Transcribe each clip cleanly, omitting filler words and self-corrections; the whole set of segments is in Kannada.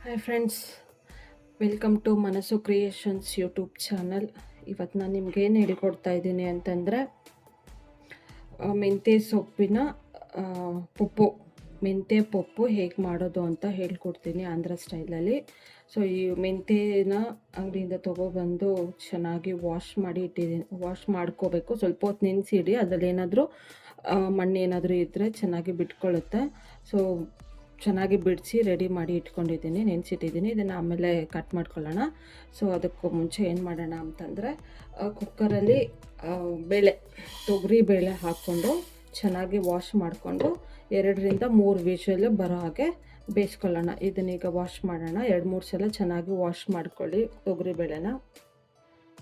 ಹಾಯ್ ಫ್ರೆಂಡ್ಸ್, ವೆಲ್ಕಮ್ ಟು ಮನಸ್ಸು ಕ್ರಿಯೇಷನ್ಸ್ ಯೂಟ್ಯೂಬ್ ಚಾನಲ್. ಇವತ್ತು ನಾನು ನಿಮ್ಗೇನು ಹೇಳಿಕೊಡ್ತಾ ಇದ್ದೀನಿ ಅಂತಂದರೆ ಮೆಂತ್ಯ ಸೊಪ್ಪಿನ ಪಪ್ಪು, ಮೆಂತ್ಯ ಪಪ್ಪು ಹೇಗೆ ಮಾಡೋದು ಅಂತ ಹೇಳ್ಕೊಡ್ತೀನಿ ಆಂಧ್ರ ಸ್ಟೈಲಲ್ಲಿ. ಸೊ ಈ ಮೆಂತ್ಯನ ಅಂಗಡಿಯಿಂದ ತೊಗೊಬಂದು ಚೆನ್ನಾಗಿ ವಾಶ್ ಮಾಡಿ ಇಟ್ಟಿದ್ದೀನಿ. ವಾಶ್ ಮಾಡ್ಕೋಬೇಕು, ಸ್ವಲ್ಪ ಹೊತ್ತು ನೆನೆಸಿಡಿ. ಅದರಲ್ಲಿ ಏನಾದರೂ ಮಣ್ಣೇನಾದರೂ ಇದ್ದರೆ ಚೆನ್ನಾಗಿ ಬಿಟ್ಕೊಳ್ಳುತ್ತೆ. ಸೊ ಚೆನ್ನಾಗಿ ಬಿಡಿಸಿ ರೆಡಿ ಮಾಡಿ ಇಟ್ಕೊಂಡಿದ್ದೀನಿ, ನೆನೆಸಿಟ್ಟಿದ್ದೀನಿ. ಇದನ್ನು ಆಮೇಲೆ ಕಟ್ ಮಾಡ್ಕೊಳ್ಳೋಣ. ಸೊ ಅದಕ್ಕೂ ಮುಂಚೆ ಏನು ಮಾಡೋಣ ಅಂತಂದರೆ ಕುಕ್ಕರಲ್ಲಿ ತೊಗರಿ ಬೇಳೆ ಹಾಕ್ಕೊಂಡು ಚೆನ್ನಾಗಿ ವಾಶ್ ಮಾಡಿಕೊಂಡು 2-3 ವಿಷಲ್ ಬರೋ ಹಾಗೆ ಬೇಯಿಸ್ಕೊಳ್ಳೋಣ. ಇದನ್ನೀಗ ವಾಶ್ ಮಾಡೋಣ. 2-3 ಸಲ ಚೆನ್ನಾಗಿ ವಾಶ್ ಮಾಡ್ಕೊಳ್ಳಿ ತೊಗರಿ ಬೇಳೆನ.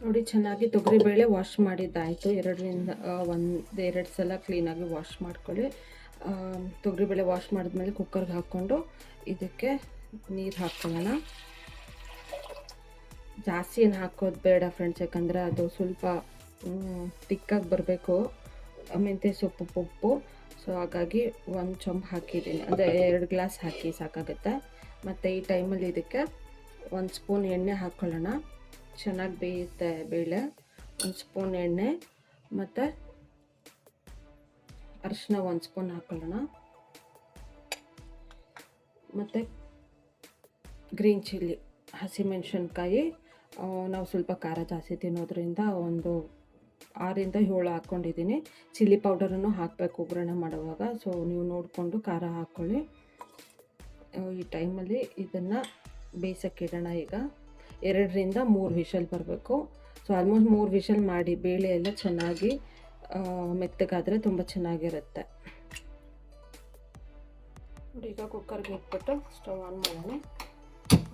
ನೋಡಿ, ಚೆನ್ನಾಗಿ ತೊಗರಿಬೇಳೆ ವಾಶ್ ಮಾಡಿದ್ದಾಯಿತು. 2 ಸಲ ಕ್ಲೀನಾಗಿ ವಾಶ್ ಮಾಡ್ಕೊಳ್ಳಿ. ತೊಗರಿಬೇಳೆ ವಾಶ್ ಮಾಡಿದ್ಮೇಲೆ ಕುಕ್ಕರ್ಗೆ ಹಾಕ್ಕೊಂಡು ಇದಕ್ಕೆ ನೀರು ಹಾಕ್ಕೊಳ್ಳೋಣ. ಜಾಸ್ತಿ ಏನು ಹಾಕೋದು ಬೇಡ ಫ್ರೆಂಡ್ಸ್, ಯಾಕಂದರೆ ಅದು ಸ್ವಲ್ಪ ತಿಕ್ಕಾಗಿ ಬರಬೇಕು ಮೆಂತ್ಯ ಸೊಪ್ಪು ಪಪ್ಪು. ಸೊ ಹಾಗಾಗಿ 1 ಚಮಚ ಹಾಕಿದ್ದೀನಿ, ಅಂದರೆ 2 ಗ್ಲಾಸ್ ಹಾಕಿ ಸಾಕಾಗುತ್ತೆ. ಮತ್ತು ಈ ಟೈಮಲ್ಲಿ ಇದಕ್ಕೆ 1 ಸ್ಪೂನ್ ಎಣ್ಣೆ ಹಾಕ್ಕೊಳ್ಳೋಣ. ಚೆನ್ನಾಗಿ ಬೇಯುತ್ತೆ ಬೇಳೆ. 1 ಸ್ಪೂನ್ ಎಣ್ಣೆ ಮತ್ತು ಅರಿಶಿನ 1 ಸ್ಪೂನ್ ಹಾಕ್ಕೊಳ್ಳೋಣ. ಮತ್ತು ಗ್ರೀನ್ ಚಿಲ್ಲಿ, ಹಸಿಮೆಣಸಿನ್ಕಾಯಿ. ನಾವು ಸ್ವಲ್ಪ ಖಾರ ಜಾಸ್ತಿ ತಿನ್ನೋದ್ರಿಂದ ಒಂದು 6-7 ಹಾಕ್ಕೊಂಡಿದ್ದೀನಿ. ಚಿಲ್ಲಿ ಪೌಡರನ್ನು ಹಾಕಬೇಕು ಒಗ್ಗರಣೆ ಮಾಡುವಾಗ. ಸೊ ನೀವು ನೋಡಿಕೊಂಡು ಖಾರ ಹಾಕ್ಕೊಳ್ಳಿ. ಈ ಟೈಮಲ್ಲಿ ಇದನ್ನು ಬೇಯಿಸೋಕ್ಕಿಡೋಣ. ಈಗ 2-3 ವಿಷಲ್ ಬರಬೇಕು. ಸೊ ಆಲ್ಮೋಸ್ಟ್ 3 ವಿಷಲ್ ಮಾಡಿ, ಬೇಳೆ ಎಲ್ಲ ಚೆನ್ನಾಗಿ ಮೆತ್ತಗಾದರೆ ತುಂಬ ಚೆನ್ನಾಗಿರುತ್ತೆ. ನೋಡಿ, ಈಗ ಕುಕ್ಕರ್ಗೆ ಇಟ್ಬಿಟ್ಟು ಸ್ಟವ್ ಆನ್ ಮಾಡೋಣ.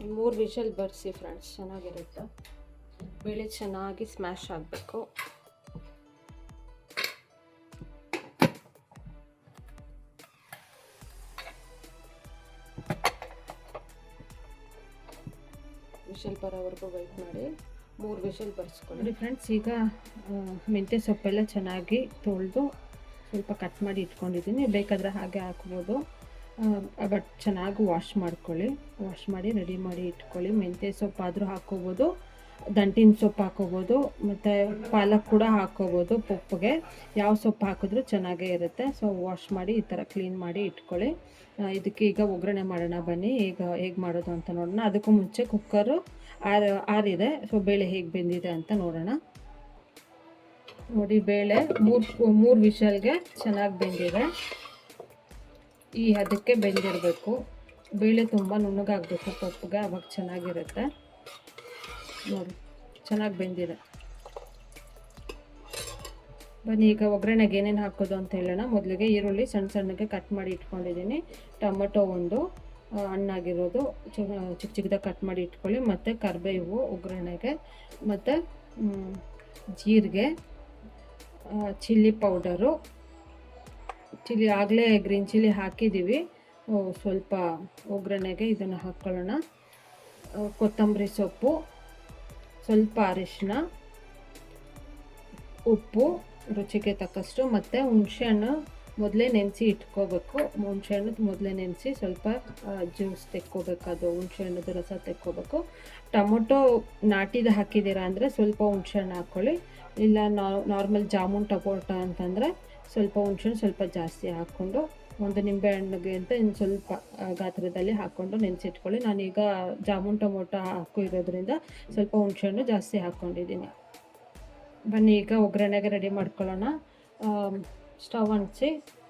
3 ವಿಷಲ್ ಬರೆಸಿ ಫ್ರೆಂಡ್ಸ್, ಚೆನ್ನಾಗಿರುತ್ತೆ. ಬೇಳೆ ಚೆನ್ನಾಗಿ ಸ್ಮ್ಯಾಶ್ ಆಗಬೇಕು. ವಿಷಲ್ ಬರೋವರೆಗೂ ವೆಯ್ಟ್ ಮಾಡಿ. 3 ವಿಷಲ್ ಬರ್ಸ್ಕೊಳ್ಳಿ ಫ್ರೆಂಡ್ಸ್. ಈಗ ಮೆಂತ್ಯ ಸೊಪ್ಪೆಲ್ಲ ಚೆನ್ನಾಗಿ ತೊಳೆದು ಸ್ವಲ್ಪ ಕಟ್ ಮಾಡಿ ಇಟ್ಕೊಂಡಿದ್ದೀನಿ. ಬೇಕಾದರೆ ಹಾಗೆ ಹಾಕ್ಬೋದು, ಬಟ್ ಚೆನ್ನಾಗಿ ವಾಶ್ ಮಾಡ್ಕೊಳ್ಳಿ. ವಾಶ್ ಮಾಡಿ ರೆಡಿ ಮಾಡಿ ಇಟ್ಕೊಳ್ಳಿ. ಮೆಂತ್ಯ ಸೊಪ್ಪಾದರೂ ಹಾಕ್ಕೋಬೋದು, ದಂಟಿನ ಸೊಪ್ಪು ಹಾಕ್ಕೋಬೋದು, ಮತ್ತು ಪಾಲಕ್ ಕೂಡ ಹಾಕ್ಕೋಬೋದು ಪಪ್ಪುಗೆ. ಯಾವ ಸೊಪ್ಪು ಹಾಕಿದ್ರೂ ಚೆನ್ನಾಗೇ ಇರುತ್ತೆ. ಸೊ ವಾಶ್ ಮಾಡಿ ಈ ಥರ ಕ್ಲೀನ್ ಮಾಡಿ ಇಟ್ಕೊಳ್ಳಿ. ಇದಕ್ಕೆ ಈಗ ಒಗ್ಗರಣೆ ಮಾಡೋಣ ಬನ್ನಿ. ಈಗ ಹೇಗೆ ಮಾಡೋದು ಅಂತ ನೋಡೋಣ. ಅದಕ್ಕೂ ಮುಂಚೆ ಕುಕ್ಕರು ಆರಿದೆ. ಸೊ ಬೇಳೆ ಹೇಗೆ ಬೆಂದಿದೆ ಅಂತ ನೋಡೋಣ. ನೋಡಿ, ಬೇಳೆ 3 ವಿಷಲ್ಗೆ ಚೆನ್ನಾಗಿ ಬೆಂದಿದೆ. ಈ ಅದಕ್ಕೆ ಬೆಂದಿರಬೇಕು. ಬೇಳೆ ತುಂಬ ನುಣ್ಣಗಾಗಬೇಕು ಪಪ್ಪುಗೆ, ಅವಾಗ ಚೆನ್ನಾಗಿರುತ್ತೆ. ನೋಡಿ, ಚೆನ್ನಾಗಿ ಬೆಂದಿದೆ. ಬನ್ನಿ ಈಗ ಒಗ್ಗರಣೆಗೆ ಏನೇನು ಹಾಕೋದು ಅಂತ ಹೇಳೋಣ. ಮೊದಲಿಗೆ ಈರುಳ್ಳಿ ಸಣ್ಣಗೆ ಕಟ್ ಮಾಡಿ ಇಟ್ಕೊಂಡಿದ್ದೀನಿ. ಟೊಮೊಟೊ 1 ಹಣ್ಣಾಗಿರೋದು ಚಿಕ್ಕ ಚಿಕ್ಕದಾಗಿ ಕಟ್ ಮಾಡಿ ಇಟ್ಕೊಳ್ಳಿ. ಮತ್ತು ಕರಿಬೇವು ಒಗ್ಗರಣೆಗೆ, ಮತ್ತು ಜೀರಿಗೆ, ಚಿಲ್ಲಿ ಪೌಡರು, ಚಿಲ್ಲಿ ಆಗಲೇ ಗ್ರೀನ್ ಚಿಲ್ಲಿ ಹಾಕಿದ್ದೀವಿ. ಸ್ವಲ್ಪ ಒಗ್ಗರಣೆಗೆ ಇದನ್ನು ಹಾಕ್ಕೊಳ್ಳೋಣ. ಕೊತ್ತಂಬರಿ ಸೊಪ್ಪು, ಸ್ವಲ್ಪ ಅರಿಶಿನ, ಉಪ್ಪು ರುಚಿಗೆ ತಕ್ಕಷ್ಟು, ಮತ್ತು ಹುಣಸೆಹಣ್ಣು ಮೊದಲೇ ನೆನೆಸಿ ಇಟ್ಕೋಬೇಕು. ಹುಣಸೆಹಣ್ಣು ಮೊದಲೇ ನೆನೆಸಿ ಸ್ವಲ್ಪ ಜ್ಯೂಸ್ ತೆಕ್ಕೋಬೇಕು, ಅದು ಹುಣಸೆಹಣ್ಣದ ರಸ ತೆಕ್ಕೋಬೇಕು. ಟೊಮೊಟೊ ನಾಟಿದು ಹಾಕಿದ್ದೀರಾ ಅಂದರೆ ಸ್ವಲ್ಪ ಹುಣಸೆಹಣ್ಣು ಹಾಕ್ಕೊಳ್ಳಿ. ಇಲ್ಲ ನಾರ್ಮಲ್ ಜಾಮೂನ್ ಟೊಮೊಟೊ ಅಂತಂದರೆ ಸ್ವಲ್ಪ ಹುಣಸೆಹಣ್ಣು ಸ್ವಲ್ಪ ಜಾಸ್ತಿ ಹಾಕ್ಕೊಂಡು, ಒಂದು ನಿಂಬೆಹಣ್ಣಿಗೆ ಅಂತ ಇನ್ನು ಸ್ವಲ್ಪ ಗಾತ್ರದಲ್ಲಿ ಹಾಕ್ಕೊಂಡು ನೆನೆಸಿಟ್ಕೊಳ್ಳಿ. ನಾನೀಗ ಜಾಮೂನ್ ಟೊಮೊಟೊ ಇರೋದ್ರಿಂದ ಸ್ವಲ್ಪ ಹುಣಸೆಹಣ್ಣು ಜಾಸ್ತಿ ಹಾಕ್ಕೊಂಡಿದ್ದೀನಿ. ಬನ್ನಿ ಈಗ ಒಗ್ಗರಣೆಗೆ ರೆಡಿ ಮಾಡ್ಕೊಳ್ಳೋಣ. ಸ್ಟವ್ ಅಂಟಿಸಿ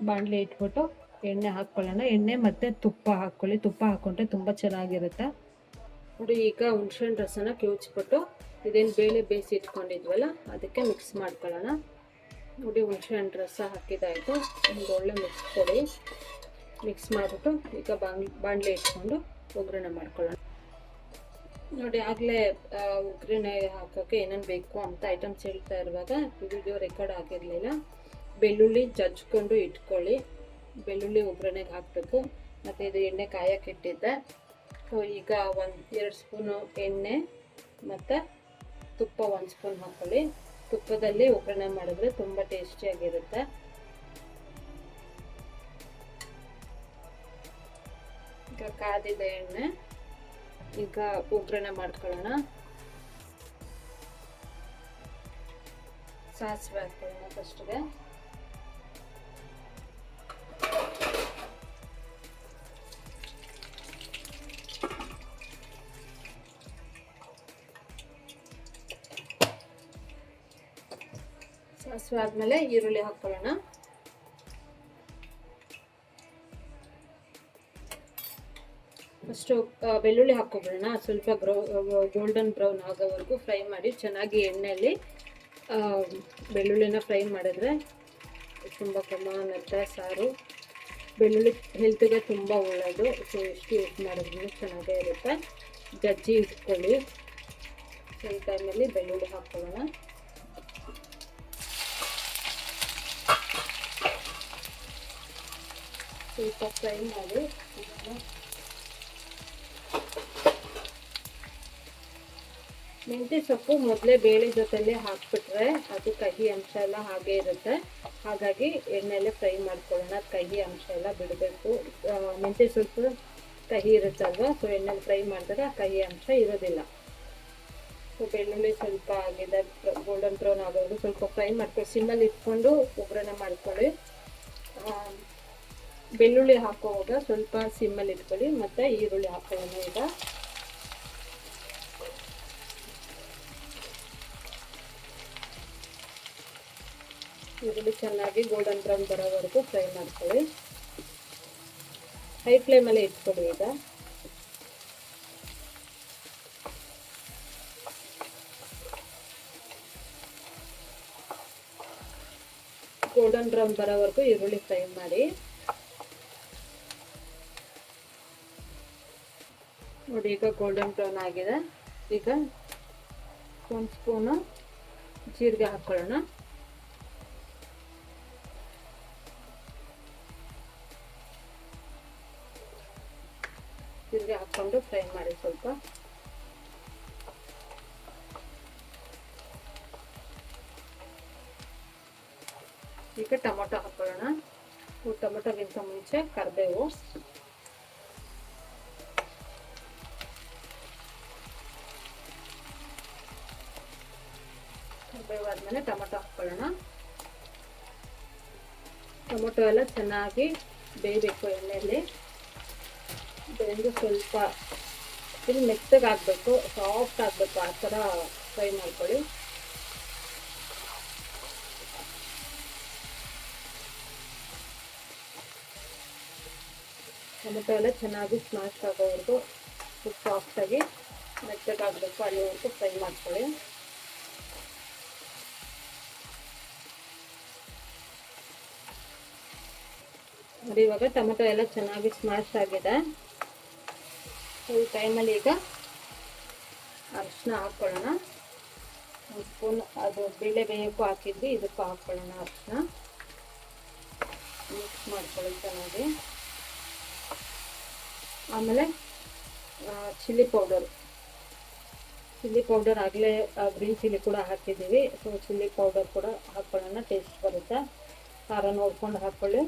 ಬಾಣಲೆ ಇಟ್ಬಿಟ್ಟು ಎಣ್ಣೆ ಹಾಕ್ಕೊಳ್ಳೋಣ. ಎಣ್ಣೆ ಮತ್ತು ತುಪ್ಪ ಹಾಕ್ಕೊಳ್ಳಿ. ತುಪ್ಪ ಹಾಕ್ಕೊಂಡ್ರೆ ತುಂಬ ಚೆನ್ನಾಗಿರುತ್ತೆ. ನೋಡಿ, ಈಗ ಹುಣಸೆಹಣ್ಣು ರಸನ ಕಿವುಚ್ಬಿಟ್ಟು ಇದೇನು ಬೇಳೆ ಬೇಯಿಸಿ ಇಟ್ಕೊಂಡಿದ್ವಲ್ಲ ಅದಕ್ಕೆ ಮಿಕ್ಸ್ ಮಾಡ್ಕೊಳ್ಳೋಣ. ನೋಡಿ, ಹುಣಸೆಹಣ್ಣು ರಸ ಹಾಕಿದ್ದಾಯಿತು. ಒಂದು ಒಳ್ಳೆ ಮಿಕ್ಸ್ ಕೊಡಿ. ಮಿಕ್ಸ್ ಮಾಡಿಬಿಟ್ಟು ಈಗ ಬಾಣಲೆ ಇಟ್ಕೊಂಡು ಒಗ್ಗರಣೆ ಮಾಡ್ಕೊಳ್ಳೋಣ. ನೋಡಿ, ಆಗಲೇ ಒಗ್ಗರಣೆ ಹಾಕೋಕ್ಕೆ ಏನೇನು ಬೇಕು ಅಂತ ಐಟಮ್ಸ್ ಹೇಳ್ತಾ ಇರುವಾಗ ವಿಡಿಯೋ ರೆಕಾರ್ಡ್ ಆಗಿರಲಿಲ್ಲ. ಬೆಳ್ಳುಳ್ಳಿ ಜಜ್ಕೊಂಡು ಇಟ್ಕೊಳ್ಳಿ. ಬೆಳ್ಳುಳ್ಳಿ ಒಗ್ಗರಣೆಗೆ ಹಾಕಬೇಕು. ಮತ್ತು ಇದು ಎಣ್ಣೆ ಕಾಯಕ್ಕೆ ಇಟ್ಟಿದ್ದೆ. ಸೊ ಈಗ 2 ಸ್ಪೂನು ಎಣ್ಣೆ ಮತ್ತು ತುಪ್ಪ 1 ಸ್ಪೂನ್ ಹಾಕ್ಕೊಳ್ಳಿ. ತುಪ್ಪದಲ್ಲಿ ಒಗ್ಗರಣೆ ಮಾಡಿದ್ರೆ ತುಂಬ ಟೇಸ್ಟಿಯಾಗಿರುತ್ತೆ. ಈಗ ಕಾದಿದೆ ಎಣ್ಣೆ. ಈಗ ಒಗ್ಗರಣೆ ಮಾಡ್ಕೊಳ್ಳೋಣ. ಸಾಸಿವೆ ಹಾಕೊಳ್ಳೋಣ ಫಸ್ಟ್ಗೆ. ಸಾಸಿವೆ ಆದ್ಮೇಲೆ ಈರುಳ್ಳಿ ಹಾಕೊಳ್ಳೋಣ. ಫಸ್ಟು ಬೆಳ್ಳುಳ್ಳಿ ಹಾಕ್ಕೊಬಿಡೋಣ. ಸ್ವಲ್ಪ ಗೋಲ್ಡನ್ ಬ್ರೌನ್ ಆಗೋವರೆಗೂ ಫ್ರೈ ಮಾಡಿ ಚೆನ್ನಾಗಿ ಎಣ್ಣೆಯಲ್ಲಿ ಬೆಳ್ಳುಳ್ಳಿನ ಫ್ರೈ ಮಾಡಿದ್ರೆ ತುಂಬ ಕಮ್ಮನತ್ತೆ ಸಾರು. ಬೆಳ್ಳುಳ್ಳಿ ಹೆಲ್ತ್ಗೆ ತುಂಬ ಒಳ್ಳೆಯದು. ಸೊ ಎಷ್ಟು ಯೂಸ್ ಮಾಡಿದ್ರೂ ಚೆನ್ನಾಗೇ ಇರುತ್ತೆ. ಜಜ್ಜಿ ಇಟ್ಕೊಳ್ಳಿ. ಸೊ ಈ ಟೈಮಲ್ಲಿ ಬೆಳ್ಳುಳ್ಳಿ ಹಾಕ್ಕೊಳ್ಳೋಣ. ಸ್ವಲ್ಪ ಫ್ರೈ ಮಾಡಿ ಮೆಂತ್ಯ ಸೊಪ್ಪು ಮೊದಲೇ ಬೇಳೆ ಜೊತೆಲೆ ಹಾಕ್ಬಿಟ್ರೆ ಅದು ಕಹಿ ಅಂಶ ಎಲ್ಲ ಹಾಗೆ ಇರುತ್ತೆ. ಹಾಗಾಗಿ ಎಣ್ಣೆಲೆ ಫ್ರೈ ಮಾಡ್ಕೊಳ್ಳೋಣ. ಕಹಿ ಅಂಶ ಎಲ್ಲ ಬಿಡಬೇಕು. ಮೆಂತ್ಯ ಸೊಪ್ಪು ಕಹಿ ಇರುತ್ತಲ್ವ, ಸೊ ಎಣ್ಣೆಲಿ ಫ್ರೈ ಮಾಡಿದ್ರೆ ಆ ಕಹಿ ಅಂಶ ಇರೋದಿಲ್ಲ. ಸೊ ಬೆಳ್ಳುಳ್ಳಿ ಸ್ವಲ್ಪ ಆಗಿದೆ, ಗೋಲ್ಡನ್ ಬ್ರೌನ್ ಆಗೋದು ಸ್ವಲ್ಪ ಫ್ರೈ ಮಾಡ್ಕೊಳ್ಳಿ. ಸಿಮ್ಮಲ್ಲಿ ಇಟ್ಕೊಂಡು ಒಗ್ಗರಣೆ ಮಾಡ್ಕೊಳ್ಳಿ. ಬೆಳ್ಳುಳ್ಳಿ ಹಾಕುವಾಗ ಸ್ವಲ್ಪ ಸಿಮ್ಮಲ್ಲಿ ಇಟ್ಕೊಳ್ಳಿ. ಮತ್ತು ಈರುಳ್ಳಿ ಹಾಕೊಳ್ಳೋಣ. ಈಗ ಈರುಳ್ಳಿ ಚೆನ್ನಾಗಿ ಗೋಲ್ಡನ್ ಬ್ರೌನ್ ಬರೋವರೆಗೂ ಫ್ರೈ ಮಾಡ್ಕೊಳ್ಳಿ. ಹೈ ಫ್ಲೇಮಲ್ಲಿ ಇಟ್ಕೊಳ್ಳಿ. ಈಗ ಗೋಲ್ಡನ್ ಬ್ರೌನ್ ಬರೋವರೆಗೂ ಈರುಳ್ಳಿ ಫ್ರೈ ಮಾಡಿ. ನೋಡಿ ಈಗ ಗೋಲ್ಡನ್ ಬ್ರೌನ್ ಆಗಿದೆ. ಈಗ 1 ಸ್ಪೂನು ಜೀರಿಗೆ ಹಾಕ್ಕೊಳ್ಳೋಣ. ಜೀರಿಗೆ ಹಾಕ್ಕೊಂಡು ಫ್ರೈ ಮಾಡಿ ಸ್ವಲ್ಪ. ಈಗ ಟೊಮೊಟೊ ಹಾಕ್ಕೊಳ್ಳೋಣ. ಟೊಮೊಟೊಗಿಂತ ಮುಂಚೆ ಕರಿಬೇವು, ಆದ್ಮೇಲೆ ಟೊಮೊಟೊ ಹಾಕ್ಕೊಳ್ಳೋಣ. ಟೊಮೊಟೊ ಎಲ್ಲ ಚೆನ್ನಾಗಿ ಬೇಯಬೇಕು ಎಣ್ಣೆಯಲ್ಲಿ. ಬೆಂದು ಸ್ವಲ್ಪ ಇದು ಮೆತ್ತಗೆ ಆಗಬೇಕು, ಸಾಫ್ಟ್ ಆಗಬೇಕು, ಆ ಥರ ಫ್ರೈ ಮಾಡ್ಕೊಳ್ಳಿ. ಟೊಮೊಟೊ ಎಲ್ಲ ಚೆನ್ನಾಗಿ ಸ್ಮ್ಯಾಶ್ ಆಗೋವರೆಗೂ ಸಾಫ್ಟಾಗಿ ಮೆತ್ತಗೆ ಆಗಬೇಕು, ಅಲ್ಲಿವರೆಗೂ ಫ್ರೈ ಮಾಡ್ಕೊಳ್ಳಿ. ನೋಡಿ ಇವಾಗ ಟೊಮೆಟೊ ಎಲ್ಲ ಚೆನ್ನಾಗಿ ಸ್ಮ್ಯಾಶ್ ಆಗಿದೆ. ಈ ಟೈಮಲ್ಲಿ ಈಗ ಅರಿಶಿನ ಹಾಕ್ಕೊಳ್ಳೋಣ. 1 ಸ್ಪೂನ್ ಅದು ಬೇಳೆ ಬೇಯಕ್ಕೂ ಹಾಕಿದ್ವಿ, ಇದಕ್ಕೂ ಹಾಕ್ಕೊಳ್ಳೋಣ ಅರಿಶಿನ. ಮಿಕ್ಸ್ ಮಾಡ್ಕೊಳ್ಳಿ ಚೆನ್ನಾಗಿ. ಆಮೇಲೆ ಚಿಲ್ಲಿ ಪೌಡರ್ ಆಗಲೇ ಗ್ರೀನ್ ಚಿಲ್ಲಿ ಕೂಡ ಹಾಕಿದ್ದೀವಿ. ಸೊ ಚಿಲ್ಲಿ ಪೌಡರ್ ಕೂಡ ಹಾಕ್ಕೊಳ್ಳೋಣ, ಟೇಸ್ಟ್ ಬರುತ್ತೆ. ಖಾರ ನೋಡ್ಕೊಂಡು ಹಾಕ್ಕೊಳ್ಳಿ.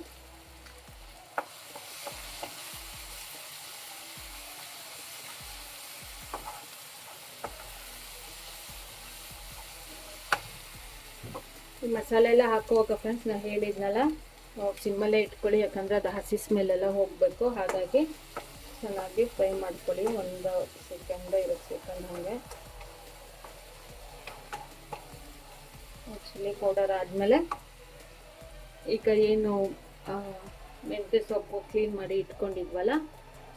ಈ ಮಸಾಲೆ ಎಲ್ಲ ಹಾಕುವಾಗ ಫ್ರೆಂಡ್ಸ್ ನಾನು ಹೇಳಿದ್ನಲ್ಲ, ಸಿಮ್ಮಲ್ಲೇ ಇಟ್ಕೊಳ್ಳಿ. ಯಾಕಂದರೆ ಅದು ಹಸಿ ಸ್ಮೆಲ್ಲೆಲ್ಲ ಹೋಗಬೇಕು. ಹಾಗಾಗಿ ಚೆನ್ನಾಗಿ ಫ್ರೈ ಮಾಡ್ಕೊಳ್ಳಿ. 1 ಸೆಕೆಂಡ್ 2 ಸೆಕೆಂಡ್ ಹಾಗೆ. ಚಿಲ್ಲಿ ಪೌಡರ್ ಆದಮೇಲೆ ಈಗ ಏನು ಮೆಂತ್ಯ ಸೊಪ್ಪು ಕ್ಲೀನ್ ಮಾಡಿ ಇಟ್ಕೊಂಡಿದ್ವಲ್ಲ,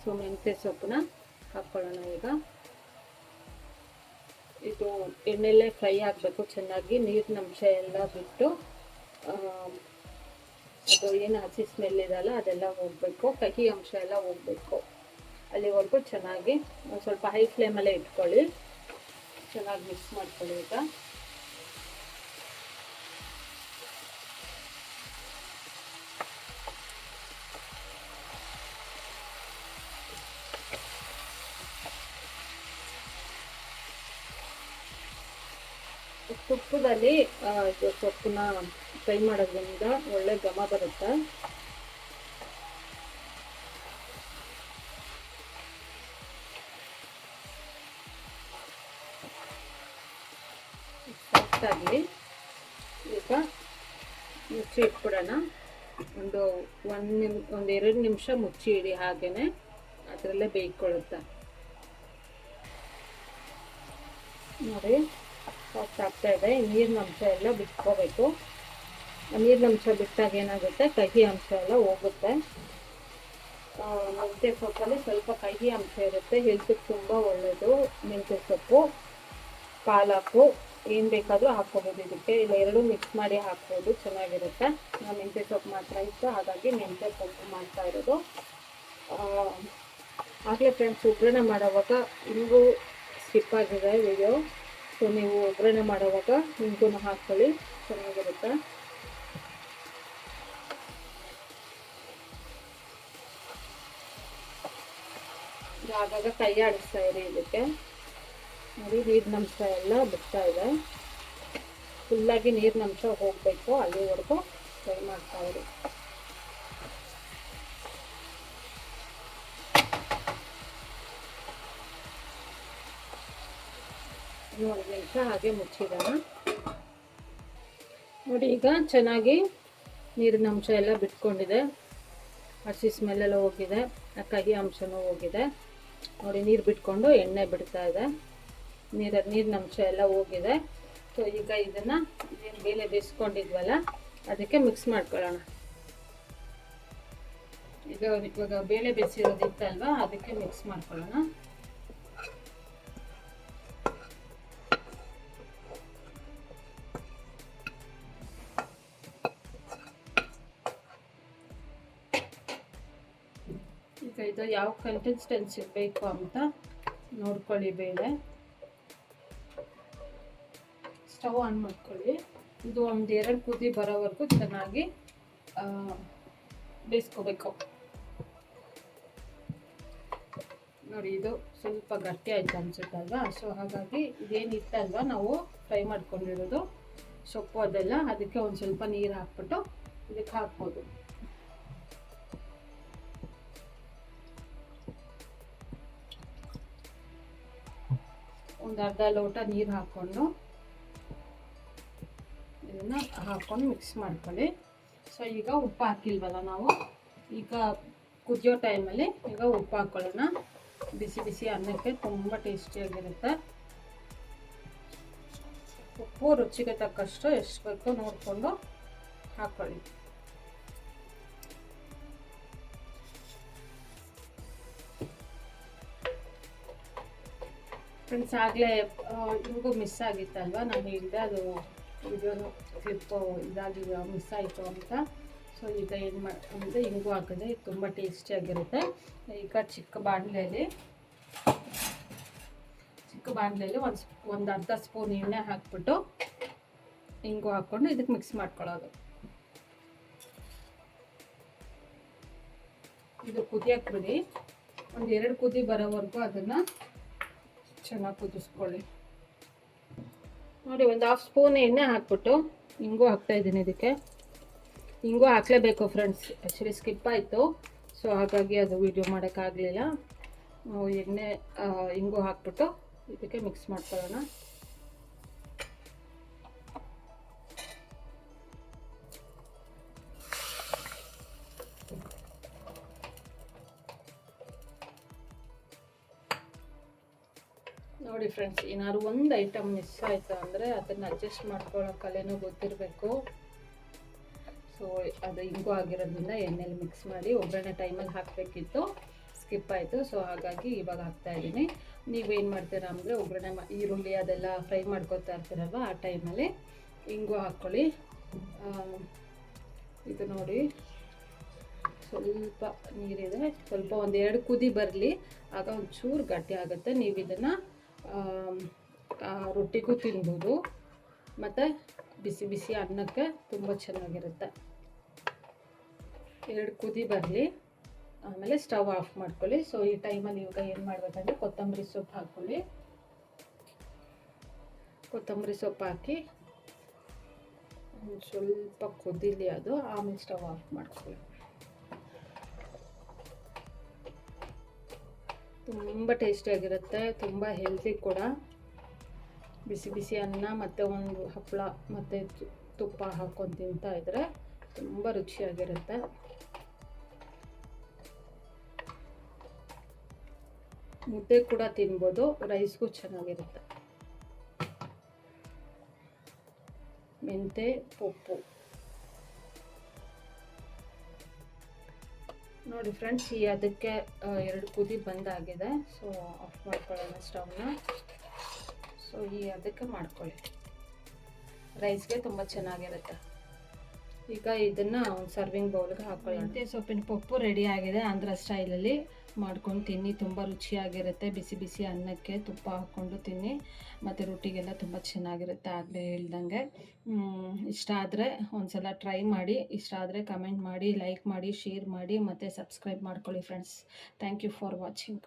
ಸೊ ಮೆಂತ್ಯ ಸೊಪ್ಪನ್ನ ಹಾಕ್ಕೊಳ್ಳೋಣ. ಈಗ ಇದು ಎಣ್ಣೆಲ್ಲೇ ಫ್ರೈ ಆಗಬೇಕು ಚೆನ್ನಾಗಿ. ನೀರಿನ ಅಂಶ ಎಲ್ಲ ಬಿಟ್ಟು ಅದು ಏನು ಹಸಿ ಸ್ಮೆಲ್ ಇದೆಯಲ್ಲ ಅದೆಲ್ಲ ಹೋಗಬೇಕು, ಕಹಿ ಅಂಶ ಎಲ್ಲ ಹೋಗಬೇಕು. ಅಲ್ಲಿವರೆಗೂ ಚೆನ್ನಾಗಿ ಸ್ವಲ್ಪ ಹೈ ಫ್ಲೇಮಲ್ಲೇ ಇಟ್ಕೊಳ್ಳಿ. ಚೆನ್ನಾಗಿ ಮಿಕ್ಸ್ ಮಾಡ್ಕೊಳ್ಳಿ. ಈಗ ತುಪ್ಪದಲ್ಲಿ ಇದು ಸೊಪ್ಪನ್ನ ಫ್ರೈ ಮಾಡೋದ್ರಿಂದ ಒಳ್ಳೆ ಘಮ ಬರುತ್ತೆ. ರೋಸ್ಟ್ ಆಗಲಿ. ಈಗ ಮುಚ್ಚಿ ಇಟ್ಬಿಡೋಣ. ಒಂದು 2 ನಿಮಿಷ ಮುಚ್ಚಿ ಇಡಿ, ಹಾಗೇನೆ ಅದರಲ್ಲೇ ಬೇಯ್ಕೊಳ್ಳುತ್ತೆ ನೋಡಿ. ಸಾಫ್ಟ್ ಆಗ್ತಾ ಇದೆ. ನೀರಿನ ಅಂಶ ಎಲ್ಲ ಬಿಟ್ಕೋಬೇಕು. ನೀರಿನ ಅಂಶ ಬಿಟ್ಟಾಗ ಏನಾಗುತ್ತೆ, ಕಹಿ ಅಂಶ ಎಲ್ಲ ಹೋಗುತ್ತೆ. ಮೆಂತ್ಯ ಸೊಪ್ಪಲ್ಲಿ ಸ್ವಲ್ಪ ಕಹಿ ಅಂಶ ಇರುತ್ತೆ, ಹೆಲ್ತಿಗೆ ತುಂಬ ಒಳ್ಳೆಯದು. ಮೆಂತ್ಯ ಸೊಪ್ಪು, ಪಾಲಕು ಏನು ಬೇಕಾದರೂ ಹಾಕ್ಕೋಬೋದು ಇದಕ್ಕೆ, ಇಲ್ಲ ಎರಡೂ ಮಿಕ್ಸ್ ಮಾಡಿ ಹಾಕ್ಬೋದು, ಚೆನ್ನಾಗಿರುತ್ತೆ. ನಾನು ಮೆಂತ್ಯ ಸೊಪ್ಪು ಮಾತ್ರ ಇತ್ತು, ಹಾಗಾಗಿ ಮೆಂತ್ಯ ಸೊಪ್ಪು ಮಾಡ್ತಾ ಇರೋದು. ಆಗಲೇ ಫ್ರೆಂಡ್ಸ್ ಒಗ್ಗರಣೆ ಮಾಡೋವಾಗ ಇಂಗು ಸ್ಕಿಪ್ ಆಗಿದೆ ವಿಡಿಯೋ, ಸೊ ನೀವು ಒಗ್ಗರಣೆ ಮಾಡೋವಾಗ ಇಂಗು ಹಾಕ್ಕೊಳ್ಳಿ, ಚೆನ್ನಾಗಿರುತ್ತೆ. ಆಗಾಗ ಕೈ ಆಡಿಸ್ತಾ ಇರಿ ಇದಕ್ಕೆ ನೋಡಿ. ನೀರಿನ ಅಂಶ ಎಲ್ಲ ಬಿಡ್ತಾ ಇದೆ, ಫುಲ್ಲಾಗಿ ನೀರಿನ ಅಂಶ ಹೋಗಬೇಕು, ಅಲ್ಲಿವರೆಗೂ ಫ್ರೈ ಮಾಡ್ತಾ ಇರಿ. ಒಂದು ನಿಮಿಷ ಹಾಗೆ ಮುಚ್ಚಿಡೋಣ ನೋಡಿ. ಈಗ ಚೆನ್ನಾಗಿ ನೀರಿನ ಅಂಶ ಎಲ್ಲ ಬಿಟ್ಕೊಂಡಿದೆ, ಹಸಿ ಸ್ಮೆಲ್ಲೆಲ್ಲ ಹೋಗಿದೆ, ಕಹಿ ಅಂಶನೂ ಹೋಗಿದೆ ನೋಡಿ. ನೀರು ಬಿಟ್ಕೊಂಡು ಎಣ್ಣೆ ಬಿಡ್ತಾ ಇದೆ, ನೀರಿನ ಅಂಶ ಎಲ್ಲ ಹೋಗಿದೆ. ಸೊ ಈಗ ಇದನ್ನು ಏನು ಬೇಳೆ ಬೇಯಿಸ್ಕೊಂಡಿದ್ವಲ್ಲ ಅದಕ್ಕೆ ಮಿಕ್ಸ್ ಮಾಡ್ಕೊಳ್ಳೋಣ. ಇವಾಗ ಬೇಳೆ ಬೇಯಿಸಿರೋದಿತ್ತಲ್ವ ಅದಕ್ಕೆ ಮಿಕ್ಸ್ ಮಾಡ್ಕೊಳ್ಳೋಣ. ಈಗ ಇದು ಯಾವ ಕನ್ಸಿಸ್ಟೆನ್ಸಿ ಬೇಕು ಅಂತ ನೋಡ್ಕೊಳ್ಳಿ. ಬೇಳೆ ಸ್ಟವ್ ಆನ್ ಮಾಡ್ಕೊಳ್ಳಿ. ಇದು ಒಂದು 2 ಕುದಿ ಬರೋವರೆಗೂ ಚೆನ್ನಾಗಿ ಬೇಯಿಸ್ಕೋಬೇಕು ನೋಡಿ. ಇದು ಸ್ವಲ್ಪ ಗಟ್ಟಿ ಆಯ್ತು ಅನ್ಸುತ್ತಲ್ವಾ, ಸೊ ಹಾಗಾಗಿ ಇದೇನಿತ್ತಲ್ವ ನಾವು ಫ್ರೈ ಮಾಡ್ಕೊಂಡಿರೋದು ಸೊಪ್ಪು ಅದೆಲ್ಲ, ಅದಕ್ಕೆ ಒಂದು ಸ್ವಲ್ಪ ನೀರು ಹಾಕ್ಬಿಟ್ಟು ಇದಕ್ಕೆ ಹಾಕ್ಬೋದು. ಒಂದು ಅರ್ಧ ಲೋಟ ನೀರು ಹಾಕ್ಕೊಂಡು ಇದನ್ನು ಹಾಕ್ಕೊಂಡು ಮಿಕ್ಸ್ ಮಾಡ್ಕೊಳ್ಳಿ. ಸೊ ಈಗ ಉಪ್ಪು ಹಾಕಿಲ್ವಲ್ಲ ನಾವು, ಈಗ ಕುದಿಯೋ ಟೈಮಲ್ಲಿ ಈಗ ಉಪ್ಪು ಹಾಕ್ಕೊಳ್ಳೋಣ. ಬಿಸಿ ಬಿಸಿ ಅನ್ನಕ್ಕೆ ತುಂಬ ಟೇಸ್ಟಿಯಾಗಿರುತ್ತೆ. ಉಪ್ಪು ರುಚಿಗೆ ತಕ್ಕಷ್ಟು ಎಷ್ಟು ಬೇಕೋ ನೋಡಿಕೊಂಡು ಹಾಕ್ಕೊಳ್ಳಿ. ಫ್ರೆಂಡ್ಸ್ ಆಗಲೇ ಇಂಗು ಮಿಸ್ ಆಗಿತ್ತಲ್ವ, ನಾನು ಹೇಳಿದೆ ಅದು ವಿಡಿಯೋನು ಕ್ಲಿಪ್ಪು ಇದಾಗಿದೆ, ಮಿಸ್ ಆಯಿತು ಅಂತ. ಸೊ ಈಗ ಏನು ಮಾಡಿದೆ, ಇಂಗು ಹಾಕಿದೆ, ತುಂಬ ಟೇಸ್ಟಿಯಾಗಿರುತ್ತೆ. ಈಗ ಚಿಕ್ಕ ಬಾಣಲೆಯಲ್ಲಿ ಒಂದು ಅರ್ಧ ಸ್ಪೂನ್ ಎಣ್ಣೆ ಹಾಕ್ಬಿಟ್ಟು ಇಂಗು ಹಾಕ್ಕೊಂಡು ಇದಕ್ಕೆ ಮಿಕ್ಸ್ ಮಾಡ್ಕೊಳ್ಳೋದು. ಇದು ಕುದಿಯಕ್ಕೆ ಬಿಡಿ, ಒಂದು 2 ಕುದಿ ಬರೋವರೆಗೂ ಅದನ್ನು ಚೆನ್ನಾಗಿ ಕುದಿಸ್ಕೊಳ್ಳಿ ನೋಡಿ. ಒಂದು 1/2 ಸ್ಪೂನ್ ಎಣ್ಣೆ ಹಾಕ್ಬಿಟ್ಟು ಇಂಗು ಹಾಕ್ತಾ ಇದ್ದೀನಿ. ಇದಕ್ಕೆ ಇಂಗು ಹಾಕಲೇಬೇಕು ಫ್ರೆಂಡ್ಸ್, ಆ್ಯಕ್ಚುಲಿ ಸ್ಕಿಪ್ ಆಯಿತು, ಸೊ ಹಾಗಾಗಿ ಅದು ವಿಡಿಯೋ ಮಾಡೋಕ್ಕಾಗಲಿಲ್ಲ. ಎಣ್ಣೆ ಇಂಗು ಹಾಕ್ಬಿಟ್ಟು ಇದಕ್ಕೆ ಮಿಕ್ಸ್ ಮಾಡ್ಕೊಳ್ಳೋಣ. ನೋಡಿ ಫ್ರೆಂಡ್ಸ್, ಏನಾದ್ರು ಒಂದು ಐಟಮ್ ಮಿಸ್ ಆಯಿತು ಅಂದರೆ ಅದನ್ನು ಅಡ್ಜಸ್ಟ್ ಮಾಡ್ಕೊಳ್ಳೋ ಕಲೆನೂ ಗೊತ್ತಿರಬೇಕು. ಸೊ ಅದು ಇಂಗು ಆಗಿರೋದ್ರಿಂದ ಎಣ್ಣೆಲಿ ಮಿಕ್ಸ್ ಮಾಡಿ ಒಗ್ಗರಣೆ ಟೈಮಲ್ಲಿ ಹಾಕಬೇಕಿತ್ತು, ಸ್ಕಿಪ್ ಆಯಿತು. ಸೊ ಹಾಗಾಗಿ ಇವಾಗ ಹಾಕ್ತಾಯಿದ್ದೀನಿ. ನೀವೇನು ಮಾಡ್ತೀರಾ ಅಂದರೆ ಒಗ್ಗರಣೆ ಈರುಳ್ಳಿ ಅದೆಲ್ಲ ಫ್ರೈ ಮಾಡ್ಕೊತಾ ಇರ್ತೀರಲ್ವ, ಆ ಟೈಮಲ್ಲಿ ಇಂಗು ಹಾಕ್ಕೊಳ್ಳಿ. ಇದು ನೋಡಿ ಸ್ವಲ್ಪ ನೀರಿದೆ, ಸ್ವಲ್ಪ ಒಂದು 2 ಕುದಿ ಬರಲಿ, ಆಗ ಒಂಚೂರು ಗಟ್ಟಿ ಆಗುತ್ತೆ. ನೀವು ಇದನ್ನು ರೊಟ್ಟಿಗೂ ತಿನ್ಬೋದು, ಮತ್ತು ಬಿಸಿ ಬಿಸಿ ಅನ್ನಕ್ಕೆ ತುಂಬ ಚೆನ್ನಾಗಿರುತ್ತೆ. 2 ಕುದಿ ಬರಲಿ, ಆಮೇಲೆ ಸ್ಟವ್ ಆಫ್ ಮಾಡ್ಕೊಳ್ಳಿ. ಸೊ ಈ ಟೈಮಲ್ಲಿ ಇವಾಗ ಏನು ಮಾಡಬೇಕಂದ್ರೆ ಕೊತ್ತಂಬರಿ ಸೊಪ್ಪು ಹಾಕ್ಕೊಳ್ಳಿ. ಕೊತ್ತಂಬರಿ ಸೊಪ್ಪು ಹಾಕಿ ಸ್ವಲ್ಪ ಕುದಿಲಿ ಅದು, ಆಮೇಲೆ ಸ್ಟವ್ ಆಫ್ ಮಾಡ್ಕೊಳ್ಳಿ. ತುಂಬ ಟೇಸ್ಟಿಯಾಗಿರುತ್ತೆ, ತುಂಬ ಹೆಲ್ತಿ ಕೂಡ. ಬಿಸಿ ಬಿಸಿ ಅನ್ನ ಮತ್ತು ಒಂದು ಹಪ್ಪಳ ಮತ್ತು ತುಪ್ಪ ಹಾಕ್ಕೊಂಡು ತಿಂತಾ ಇದ್ರೆ ತುಂಬ ರುಚಿಯಾಗಿರುತ್ತೆ. ಮುದ್ದೆ ಕೂಡ ತಿನ್ಬೋದು, ರೈಸ್ಗೂ ಚೆನ್ನಾಗಿರುತ್ತೆ. ಮೆಂತೆ ಪಪ್ಪು ನೋಡಿ ಫ್ರೆಂಡ್ಸ್, ಅದಕ್ಕೆ 2 ಕುದಿ ಬಂದಾಗಿದೆ. ಸೊ ಆಫ್ ಮಾಡ್ಕೊಳ್ಳೋಣ ಸ್ಟವ್ನ. ಸೊ ಅದಕ್ಕೆ ಮಾಡ್ಕೊಳ್ಳಿ, ರೈಸ್ಗೆ ತುಂಬ ಚೆನ್ನಾಗಿರುತ್ತೆ. ಈಗ ಇದನ್ನು ಒಂದು ಸರ್ವಿಂಗ್ ಬೌಲ್ಗೆ ಹಾಕೊಳ್ಳಿ. ಮೆಂತ್ಯ ಸೊಪ್ಪಿನ ಪಪ್ಪು ರೆಡಿ ಆಗಿದೆ. ಆಂಧ್ರ ಸ್ಟೈಲಲ್ಲಿ ಮಾಡ್ಕೊಂಡು ತಿನ್ನಿ, ತುಂಬ ರುಚಿಯಾಗಿರುತ್ತೆ. ಬಿಸಿ ಬಿಸಿ ಅನ್ನಕ್ಕೆ ತುಪ್ಪ ಹಾಕ್ಕೊಂಡು ತಿನ್ನಿ, ಮತ್ತು ರೊಟ್ಟಿಗೆಲ್ಲ ತುಂಬ ಚೆನ್ನಾಗಿರುತ್ತೆ. ಆಗಲೇ ಹೇಳ್ದಂಗೆ ಇಷ್ಟ ಆದರೆ ಒಂದ್ಸಲ ಟ್ರೈ ಮಾಡಿ. ಇಷ್ಟ ಆದರೆ ಕಮೆಂಟ್ ಮಾಡಿ, ಲೈಕ್ ಮಾಡಿ, ಶೇರ್ ಮಾಡಿ, ಮತ್ತು ಸಬ್ಸ್ಕ್ರೈಬ್ ಮಾಡ್ಕೊಳ್ಳಿ friends. Thank you for watching.